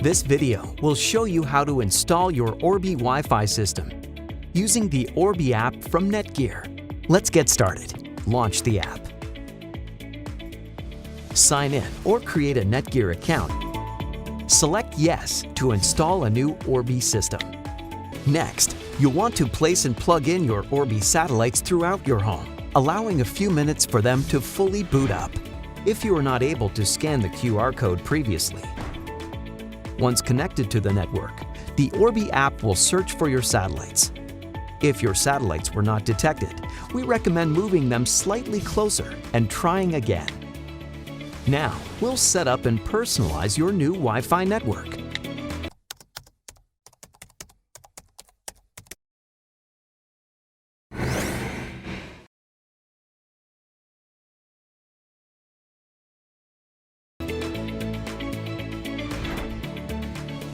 This video will show you how to install your Orbi Wi-Fi system using the Orbi app from NETGEAR. Let's get started. Launch the app. Sign in or create a NETGEAR account. Select Yes to install a new Orbi system. Next, you'll want to place and plug in your Orbi satellites throughout your home, allowing a few minutes for them to fully boot up if you are not able to scan the QR code previously. Once connected to the network, the Orbi app will search for your satellites. If your satellites were not detected, we recommend moving them slightly closer and trying again. Now, we'll set up and personalize your new Wi-Fi network.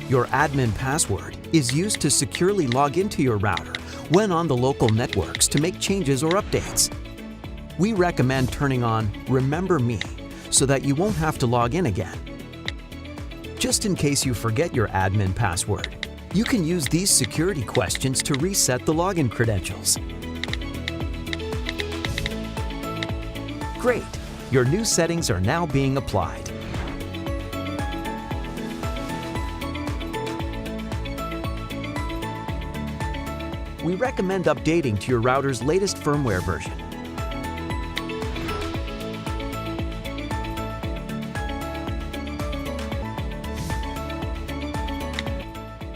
Your admin password is used to securely log into your router when on the local networks to make changes or updates. We recommend turning on Remember Me so that you won't have to log in again. Just in case you forget your admin password, you can use these security questions to reset the login credentials. Great! Your new settings are now being applied. We recommend updating to your router's latest firmware version.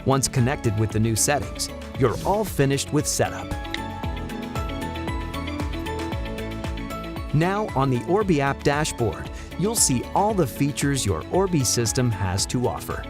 Once connected with the new settings, you're all finished with setup. Now on the Orbi app dashboard, you'll see all the features your Orbi system has to offer.